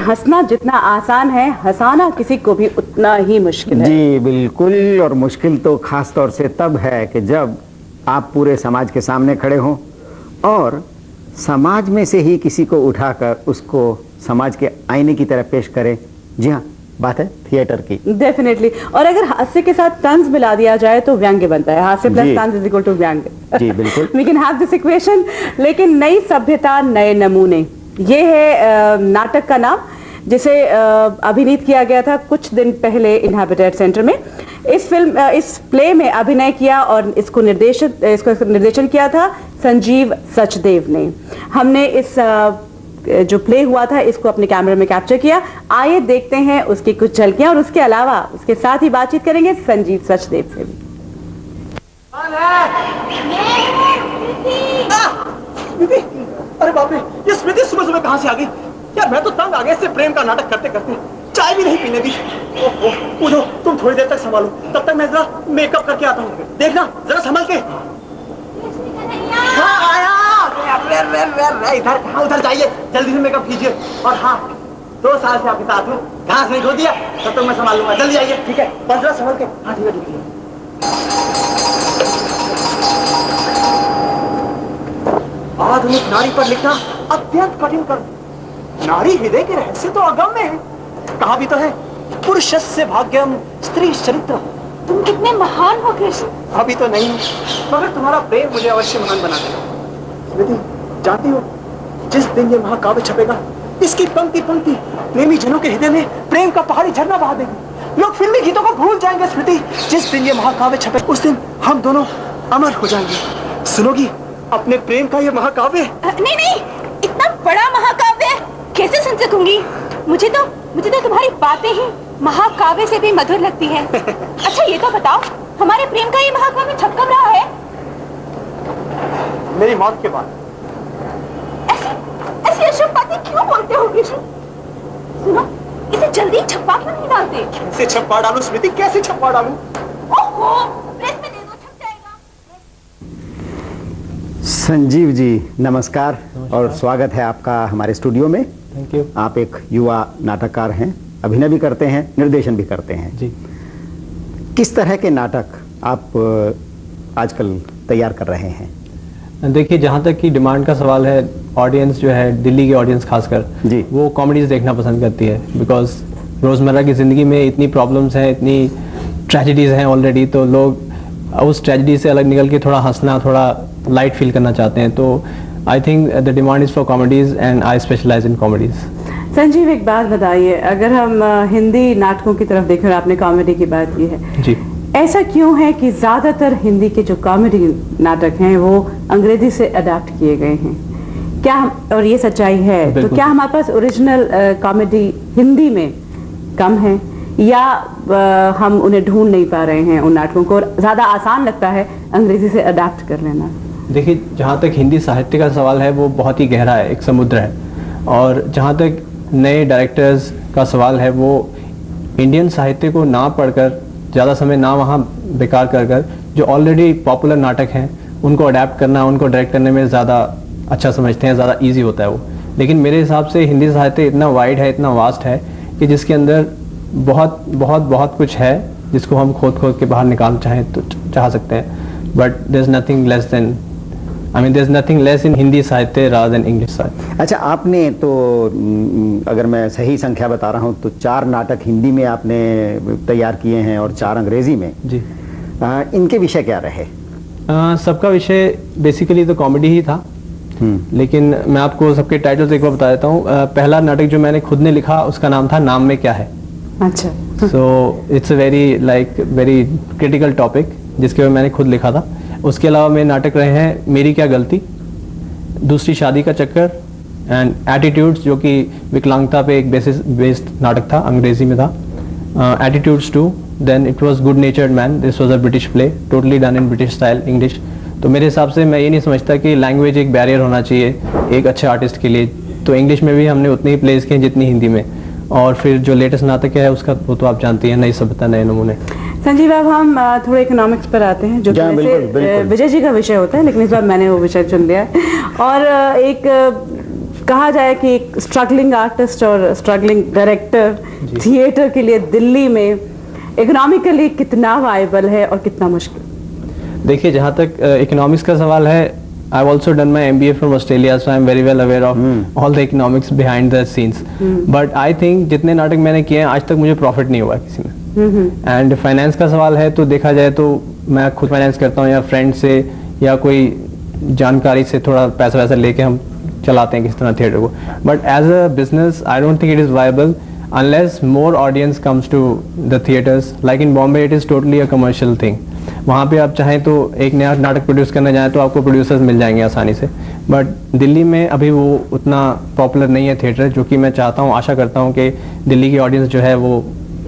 हंसना जितना आसान है, हंसाना किसी को भी उतना ही मुश्किल है। जी बिल्कुल, और मुश्किल तो खास तौर से तब है कि जब आप पूरे समाज के सामने खड़े हों और समाज में से ही किसी को उठाकर उसको समाज के आईने की तरह पेश करें। जी हाँ, बात है थिएटर की। डेफिनेटली। और अगर हास्य के साथ तंज मिला दिया जाए तो व्यंग्य बनता है। हास्य प्लस तंज इज इक्वल टू व्यंग्य। जी बिल्कुल, we can have this equation. लेकिन नई सभ्यता नए नमूने, ये है नाटक का नाम, जिसे अभिनीत किया गया था कुछ दिन पहले इनहैबिटेड सेंटर में। इस प्ले में अभिनय किया और इसको निर्देशन किया था संजीव सचदेव ने। हमने इस जो प्ले हुआ था इसको अपने कैमरे में कैप्चर किया। आइए देखते हैं उसकी कुछ झलकियां, और उसके अलावा उसके साथ ही बातचीत करेंगे संजीव सचदेव से भी। अरे बाप रे, ये स्मृति सुबह सुबह कहां से आ गई यार? मैं तो तंग आ गया इससे प्रेम का नाटक करते करते। चाय भी नहीं पीने दी। ओहो, उठो, तुम थोड़ी देर तक संभालो, तब तक मैं जरा मेकअप करके आता हूँ। देखना जरा संभल के। हाँ आया। इधर कहाँ, उधर जाइए, जल्दी से मेकअप कीजिए। और हाँ, 2 साल से आपके साथ हूँ, घास नहीं खो दिया, तब तक मैं संभाल लूंगा। जल्दी आइए, ठीक है? बस जरा संभल के। हाँ ठीक है, ठीक है। आधुनिक नारी पर लिखना अत्यंत कठिन कर। नारी हृदय के रहस्य तो अगम्य है। कहा भी तो है, पुरुषस्य भाग्यम स्त्री चरित्र। तुम कितने महान हो कृष्ण। अभी तो नहीं, मगर तुम्हारा प्रेम मुझे अवश्य महान बना देगा। स्मृति, जानती हो, जिस दिन ये महाकाव्य छपेगा, इसकी पंक्ति पंक्ति प्रेमी जनों के हृदय में प्रेम का पहाड़ी झरना बहा देगी। लोग फिल्मी गीतों को भूल जाएंगे। स्मृति, जिस दिन ये महाकाव्य छपेगा, उस दिन हम दोनों अमर हो जाएंगे। सुनोगी अपने प्रेम का ये महाकाव्य? नहीं नहीं, इतना बड़ा महाकाव्य कैसे सुन सकूंगी? मुझे तो तुम्हारी बातें ही महाकाव्य से भी मधुर लगती है। अच्छा ये तो बताओ, हमारे प्रेम का ये महाकाव्य छप कब रहा है? मेरी मौत के बाद। ऐसी अशुभ बातें क्यों बोलते हो कृष्ण? सुनो, इसे जल्दी छपवा क्यों नहीं डालते? कैसे छपवा डालूं स्मृति, कैसे छपवा डालूं? ओहो, प्रेस में दे दो, छप जाएगा। संजीव जी नमस्कार, और स्वागत है आपका हमारे स्टूडियो में। Thank you. आप एक युवा नाटककार हैं, अभिनय भी करते हैं, निर्देशन भी करते हैं। जी। किस तरह के नाटक आप आजकल तैयार कर रहे हैं? देखिए, जहाँ तक कि डिमांड का सवाल है, ऑडियंस जो है, दिल्ली की ऑडियंस खासकर जी, वो कॉमेडीज देखना पसंद करती है। बिकॉज रोज़मर्रा की ज़िंदगी में इतनी प्रॉब्लम्स हैं, इतनी ट्रेजेडीज़ हैं ऑलरेडी, तो लोग उस ट्रेजेडी से अलग निकल के थोड़ा हंसना, थोड़ा लाइट फील करना चाहते हैं। तो I think the demand is for comedies and I specialise in comedies. Sanjeev, एक बात बताइए, अगर हम हिंदी नाटकों की तरफ देखें, आपने कॉमेडी की बात की है जी, ऐसा क्यों है कि ज्यादातर हिंदी के जो कॉमेडी नाटक हैं वो अंग्रेजी से अडैप्ट किए गए हैं? क्या और ये सच्चाई है तो क्या हमारे पास ओरिजिनल कॉमेडी हिंदी में कम है, या हम उन्हें ढूंढ नहीं पा रहे हैं उन नाटकों को, और ज्यादा आसान लगता है अंग्रेजी से अडैप्ट कर लेना? देखिए, जहाँ तक हिंदी साहित्य का सवाल है वो बहुत ही गहरा है, एक समुद्र है। और जहाँ तक नए डायरेक्टर्स का सवाल है, वो इंडियन साहित्य को ना पढ़कर, ज़्यादा समय ना वहाँ बेकार कर जो ऑलरेडी पॉपुलर नाटक हैं उनको अडेप्ट करना, उनको डायरेक्ट करने में ज़्यादा अच्छा समझते हैं, ज़्यादा इजी होता है वो। लेकिन मेरे हिसाब से हिंदी साहित्य इतना वाइड है, इतना वास्ट है कि जिसके अंदर बहुत बहुत बहुत कुछ है जिसको हम खोद के बाहर निकाल चाहें तो चाह सकते हैं। But there is nothing less than, I mean there is nothing less in Hindi साहित्य रादर देन इंग्लिश साहित्य। अच्छा, आपने तो अगर मैं सही संख्या बता रहा हूँ तो 4 नाटक हिंदी में आपने तैयार किए हैं और 4 अंग्रेजी में। जी। इनके विषय क्या रहे? सबका विषय बेसिकली तो कॉमेडी ही था, लेकिन मैं आपको सबके टाइटल्स एक बार बता देता हूँ। पहला नाटक जो मैंने खुद ने लिखा उसका नाम था नाम में क्या है। अच्छा। So it's a very critical topic जिसके ऊपर मैंने खुद लिखा था। उसके अलावा मेरे नाटक रहे हैं मेरी क्या गलती, दूसरी शादी का चक्कर एंड एटीट्यूड्स, जो कि विकलांगता पे एक बेस्ड नाटक था, अंग्रेजी में था। Attitudes 2, then it was good natured man, this was a British play, totally done in British style English. तो मेरे हिसाब से मैं ये नहीं समझता कि लैंग्वेज एक बैरियर होना चाहिए एक अच्छे आर्टिस्ट के लिए। तो इंग्लिश में भी हमने उतनी ही प्लेस किए जितनी हिंदी में। और फिर जो लेटेस्ट नाटक है उसका वो तो आप जानती हैं, नई सभ्यता नए नमूने। संजीव, अब हम थोड़े इकोनॉमिक्स पर आते हैं जो कि विजय जी का विषय होता है, लेकिन इस बार मैंने वो विषय चुन लिया है। और एक कहा जाए कि एक स्ट्रगलिंग आर्टिस्ट और स्ट्रगलिंग डायरेक्टर थिएटर के लिए दिल्ली में इकोनॉमिकली कितना वायबल है और कितना मुश्किल? देखिए, जहाँ तक इकोनॉमिक्स का सवाल है, I've also done my MBA from Australia, so I'm very well aware of all the economics behind the scenes. But I think जितने नाटक मैंने किए हैं आज तक मुझे प्रॉफिट नहीं हुआ किसी में. एंड फाइनेंस का सवाल है तो देखा जाए तो मैं खुद फाइनेंस करता हूँ या फ्रेंड से या कोई जानकारी से थोड़ा पैसा वैसा लेके हम चलाते हैं किस तरह थिएटर को. But as a business I don't think it is viable unless more audience comes to the theaters. Like in Bombay, it is totally a commercial thing. वहाँ पे आप चाहें तो एक नया नाटक प्रोड्यूस करना चाहें तो आपको प्रोड्यूसर्स मिल जाएंगे आसानी से. बट दिल्ली में अभी वो उतना पॉपुलर नहीं है थिएटर, जो कि मैं चाहता हूँ, आशा करता हूँ कि दिल्ली की ऑडियंस जो है वो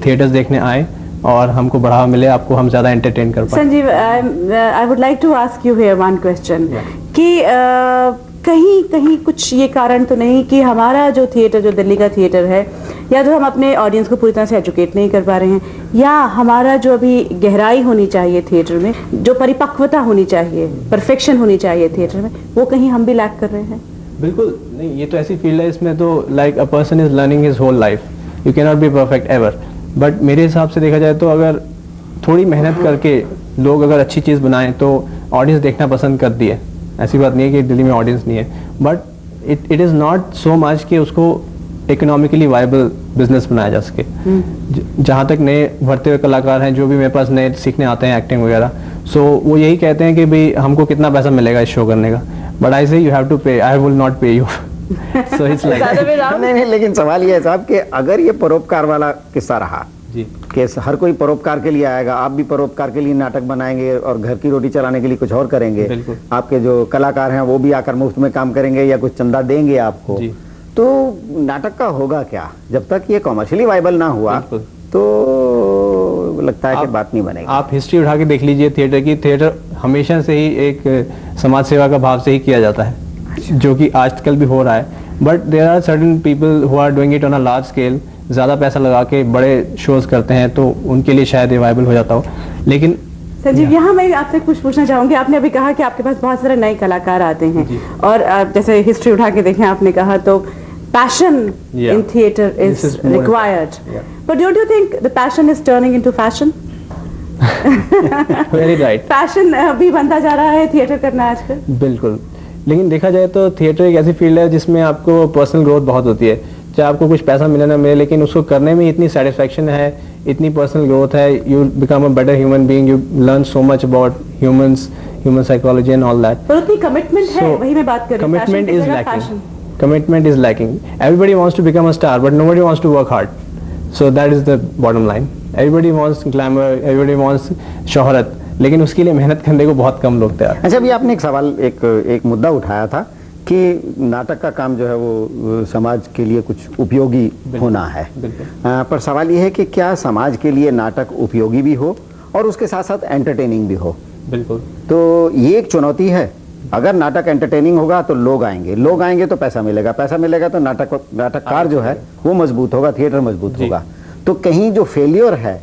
थिएटर्स देखने आए और हमको बढ़ावा मिले, आपको हम ज़्यादा एंटरटेन कर पाएं. Sanjeev, I would like to ask you here one question कि कहीं कहीं कुछ ये कारण तो नहीं कि हमारा जो थिएटर, जो दिल्ली का थिएटर है, या तो हम अपने ऑडियंस को पूरी तरह से एजुकेट नहीं कर पा रहे हैं, या हमारा जो अभी गहराई होनी चाहिए थिएटर में, जो परिपक्वता होनी चाहिए, परफेक्शन होनी चाहिए थिएटर में, वो कहीं हम भी लैक कर रहे हैं? बिल्कुल नहीं, ये तो ऐसी फील्ड है, इसमें तो like a person is learning his whole life, you can not be perfect ever. But मेरे हिसाब से देखा जाए तो अगर थोड़ी मेहनत करके लोग अगर अच्छी चीज़ बनाएं तो ऑडियंस देखना पसंद करती है. ऐसी बात नहीं है कि दिल्ली में ऑडियंस नहीं है, but it is not so much कि उसको इकोनॉमिकली वायबल बिजनेस बनाया जा सके. जहाँ तक नए भरते हुए कलाकार हैं, जो भी मेरे पास नए सीखने आते हैं एक्टिंग वगैरह, सो वो यही कहते हैं कि भाई हमको कितना पैसा मिलेगा इस शो करने का. बट आई से यू हैव टू पे, आई विल नॉट पे यू. सो इट्स लाइक नहीं, लेकिन सवाल ये है साहब कि अगर ये परोपकार वाला किस्सा रहा जी, कि हर कोई परोपकार के लिए आएगा, आप भी परोपकार के लिए नाटक बनाएंगे और घर की रोटी चलाने के लिए कुछ और करेंगे, आपके जो कलाकार हैं वो भी आकर मुफ्त में काम करेंगे या कुछ चंदा देंगे आपको, तो नाटक का होगा क्या? जब तक ये कॉमर्शियली वायबल ना हुआ तो लगता है कि बात नहीं बनेगी. आप हिस्ट्री उठा के देख लीजिए थिएटर की. थिएटर हमेशा से ही एक समाज सेवा का भाव से ही किया जाता है, जो कि आजकल भी हो रहा है. But there are certain people who are doing it on a large scale, ज़्यादा पैसा लगा के बड़े शोज करते हैं, तो उनके लिए शायद ये वायबल हो जाता हो. लेकिन संजीव, यहाँ मैं आपसे कुछ पूछना चाहूँगी. आपने अभी कहा कि आपके पास बहुत सारे नए कलाकार आते हैं और जैसे हिस्ट्री उठा के देखें, आपने कहा तो passion in theatre is required. But don't you think the passion is turning into fashion? Very right. Passion भी बनता जा रहा है थिएटर करना आजकल. बिल्कुल. लेकिन देखा जाए तो थिएटर एक ऐसी फील्ड है जिसमें आपको पर्सनल ग्रोथ बहुत होती है. चाहे आपको कुछ पैसा मिले ना मिले, लेकिन उसको करने में इतनी सेटिस्फैक्शन है, इतनी पर्सनल ग्रोथ है, you become a better human being, you learn so much about humans, human psychology and all that. पर उतनी कमिटमेंट है, वही मैं बात कर रही हूं. Commitment is lacking. Commitment is lacking. Everybody wants to become a star, but nobody wants to work hard. So that is the bottom line. Everybody wants glamour, everybody wants शोहरत, लेकिन उसके लिए मेहनत करने को बहुत कम लोग तैयार. अच्छा, अभी आपने एक सवाल, एक मुद्दा उठाया था कि नाटक का काम जो है वो समाज के लिए कुछ उपयोगी होना है. पर सवाल ये है कि क्या समाज के लिए नाटक उपयोगी भी हो और उसके साथ साथ एंटरटेनिंग भी हो? बिल्कुल. तो ये एक चुनौती है. अगर नाटक एंटरटेनिंग होगा तो लोग आएंगे तो पैसा मिलेगा तो नाटककार जो है वो मजबूत होगा, थिएटर मजबूत होगा. तो कहीं जो फेलियर है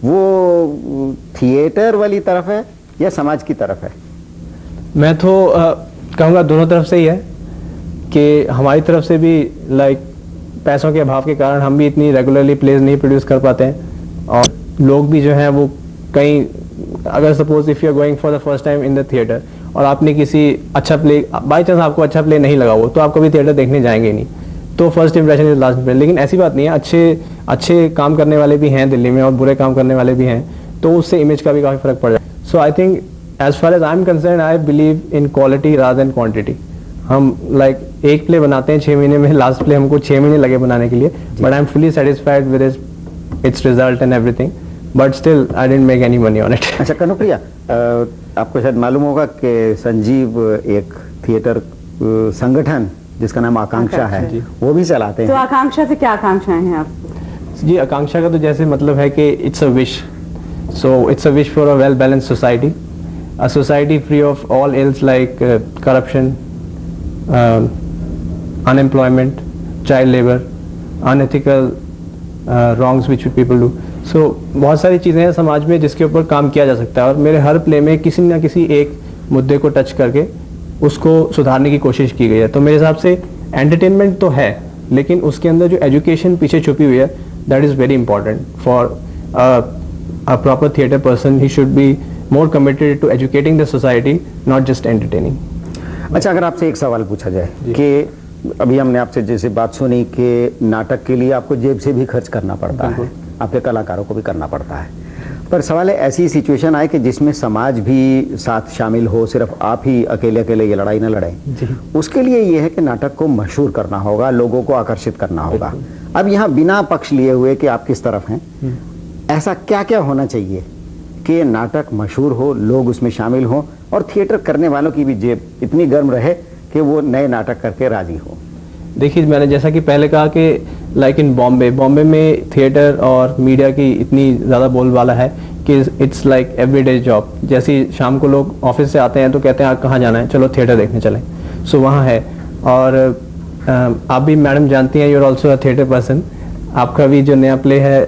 वो थिएटर वाली तरफ है या समाज की तरफ है? मैं तो कहूँगा दोनों तरफ से ही है, कि हमारी तरफ से भी लाइक पैसों के अभाव के कारण हम भी इतनी रेगुलरली प्लेज नहीं प्रोड्यूस कर पाते हैं, और लोग भी जो हैं वो कहीं, अगर suppose if you are going for the first time in the theatre और आपने किसी अच्छा प्ले, बाई चांस आपको अच्छा प्ले नहीं लगा, वो तो आप कभी थिएटर देखने जाएंगे नहीं. तो first impression is last impression. लेकिन ऐसी बात नहीं है, अच्छे काम करने वाले भी हैं दिल्ली में और बुरे काम करने वाले भी हैं, तो उससे इमेज का भी काफ़ी फर्क पड़ जाए. So I think as far as I am concern, I believe in quality rather than quantity. हम लाइक एक प्ले बनाते हैं 6 महीने में, लास्ट प्ले हमको 6 महीने लगे बनाने के लिए, but I am fully satisfied with its result and everything, but still I didn't make any money on it. अच्छा कनुप्रिया, आपको शायद मालूम होगा कि संजीव एक थिएटर संगठन जिसका नाम आकांक्षा है, वो भी चलाते हैं. तो आकांक्षा से क्या आकांक्षाएं हैं आपको? जी, आकांक्षा का तो जैसे मतलब है कि it's a wish. So it's a wish for a well balanced society, a society free of all ills like corruption, unemployment, child labor, unethical wrongs which people do. So बहुत सारी चीज़ें हैं समाज में जिसके ऊपर काम किया जा सकता है, और मेरे हर प्ले में किसी न किसी एक मुद्दे को टच करके उसको सुधारने की कोशिश की गई है. तो मेरे हिसाब से एंटरटेनमेंट तो है, लेकिन उसके अंदर जो एजुकेशन पीछे छुपी हुई है, that is very important for a proper theatre person. He should be more committed to educating the society, not just entertaining. अच्छा, अगर आपसे एक सवाल पूछा जाए कि अभी हमने आपसे जैसे बात सुनी कि नाटक के लिए आपको जेब से भी खर्च करना पड़ता है, आपके कलाकारों को भी करना पड़ता है, पर सवाल है ऐसी सिचुएशन आए कि जिसमें समाज भी साथ शामिल हो, सिर्फ आप ही अकेले अकेले ये लड़ाई न लड़ें, उसके लिए ये है कि नाटक को मशहूर करना होगा, लोगों को आकर्षित करना होगा. अब यहाँ बिना पक्ष लिए हुए कि आप किस तरफ हैं, ऐसा क्या क्या होना चाहिए कि नाटक मशहूर हो, लोग उसमें शामिल हों और थिएटर करने वालों की भी जेब इतनी गर्म रहे कि वो नए नाटक करके राजी हो? देखिए, मैंने जैसा कि पहले कहा कि लाइक इन बॉम्बे में थिएटर और मीडिया की इतनी ज़्यादा बोलबाला है कि इट्स लाइक एवरीडे जॉब. जैसे ही शाम को लोग ऑफिस से आते हैं तो कहते हैं आप कहाँ जाना है, चलो थिएटर देखने चलें. सो वहाँ है. और आप भी मैडम जानती हैं, you are also a theatre person. आपका भी जो नया प्ले है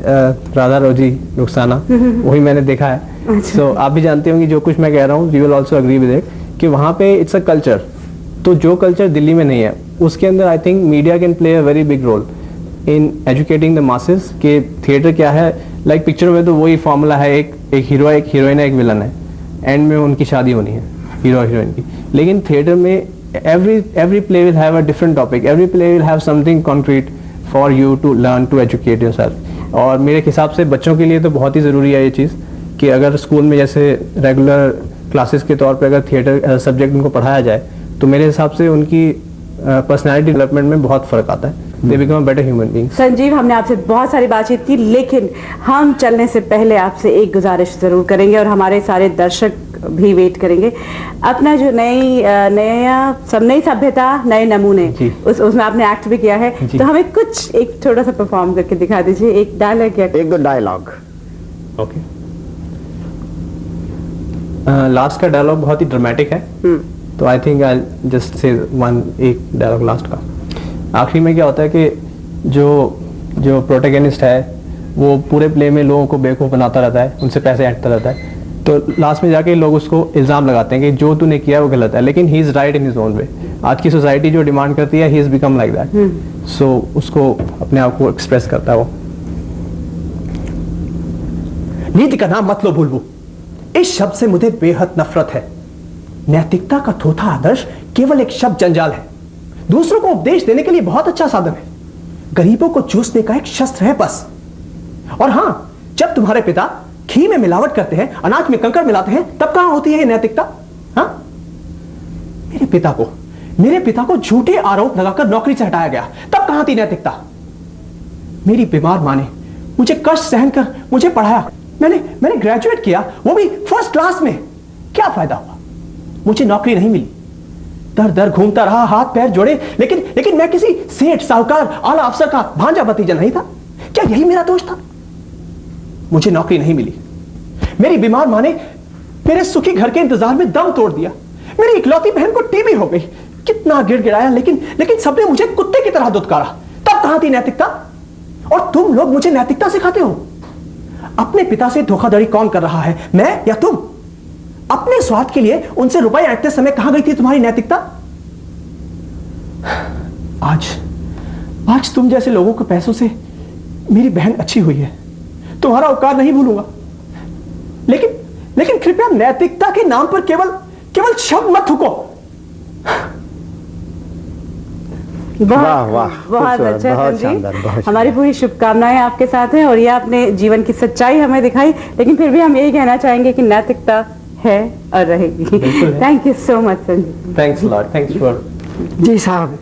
राधा रोजी रुखसाना, वही मैंने देखा है. सो आप भी जानते होंगे जो कुछ मैं कह रहा हूँ, you will also agree with it, कि वहाँ पे इट्स अ कल्चर. तो जो कल्चर दिल्ली में नहीं है, उसके अंदर I think media can play a very big role in educating the masses कि थिएटर क्या है. लाइक पिक्चरों में तो वही फॉर्मूला है, एक हीरो है, एक हीरोइन है, एक विलन है, एंड में उनकी शादी होनी है हीरो हीरोइन की. लेकिन थिएटर में every play will have a different topic, every play will have something concrete for you to learn to educate yourself. और मेरे हिसाब से बच्चों के लिए तो बहुत ही ज़रूरी है ये चीज़ कि अगर स्कूल में जैसे रेगुलर क्लासेस के तौर पे अगर थिएटर सब्जेक्ट उनको पढ़ाया जाए तो मेरे हिसाब से उनकी पर्सनैलिटी डेवलपमेंट में बहुत फ़र्क आता है. They become a better human being. Sanjeev, हमने आपसे बहुत सारी बातचीत की, लेकिन हम चलने से पहले आपसे एक गुजारिश जरूर करेंगे और हमारे सारे दर्शक भी वेट करेंगे. अपना जो नई सभ्यता नए नमूने, उसमें आपने एक्ट भी किया है, तो हमें कुछ एक छोटा सा परफॉर्म करके दिखा दीजिए. एक डायलॉग या एक दो डायलॉग. ओके. लास्ट का डायलॉग बहुत ही ड्रामेटिक है, तो I think I just say एक डायलॉग लास्ट का. आखिरी में क्या होता है कि जो प्रोटैगनिस्ट है वो पूरे प्ले में लोगों को बेवकूफ़ बनाता रहता है, उनसे पैसे ऐंठता रहता है, तो लास्ट में जाके लोग उसको इल्ज़ाम लगाते हैं कि जो तूने किया वो गलत है, लेकिन he is right in his own way. आज की सोसाइटी जो डिमांड करती है, he is become like that. सो उसको अपने आप को एक्सप्रेस करता है वो. नीति का नाम मत लो बुलबुल, इस शब्द से मुझे बेहद नफरत है. नैतिकता का थोथा आदर्श केवल एक शब्द जंजाल है, दूसरों को उपदेश देने के लिए बहुत अच्छा साधन है, गरीबों को चूसने का एक शस्त्र है बस. और हां, जब तुम्हारे पिता घी में मिलावट करते हैं, अनाज में कंकड़ मिलाते हैं, तब कहां होती है ये नैतिकता? हां, मेरे पिता को झूठे आरोप लगाकर नौकरी से हटाया गया, तब कहां थी नैतिकता? मेरी बीमार मां ने मुझे कष्ट सहन कर मुझे पढ़ाया, मैंने ग्रेजुएट किया, वो भी फर्स्ट क्लास में. क्या फायदा हुआ? मुझे नौकरी नहीं मिली, दर दर घूमता रहा, हाथ पैर जोड़े, लेकिन मैं किसी सेठ, साहूकार, आला अफसर का भांजा भतीजा नहीं था. क्या यही मेरा दोष था? मुझे नौकरी नहीं मिली. मेरी बीमार मां ने मेरे सुखी घर के इंतजार में दम तोड़ दिया. मेरी इकलौती बहन को टीबी हो गई. कितना गिड़गिड़ाया, लेकिन सबने मुझे कुत्ते की तरह दुत्कारा. तब कहां थी नैतिकता? और तुम लोग मुझे नैतिकता सिखाते हो. अपने पिता से धोखाधड़ी कौन कर रहा है, मैं या तुम? अपने स्वार्थ के लिए उनसे रुपए ऐंठते समय कहां गई थी तुम्हारी नैतिकता? आज तुम जैसे लोगों के पैसों से मेरी बहन अच्छी हुई है, तुम्हारा उपकार नहीं भूलूंगा, लेकिन कृपया नैतिकता के नाम पर केवल शब्द मत थूको. वाह वाह, बहुत अच्छा बहुत संजीव. शानदार, बहुत हमारी पूरी शुभकामनाएं आपके साथ हैं और ये आपने जीवन की सच्चाई हमें दिखाई, लेकिन फिर भी हम यही कहना चाहेंगे कि नैतिकता है और रहेगी. Thank you so much Sanjeev. Thanks lot. Thanks for. जी साहब,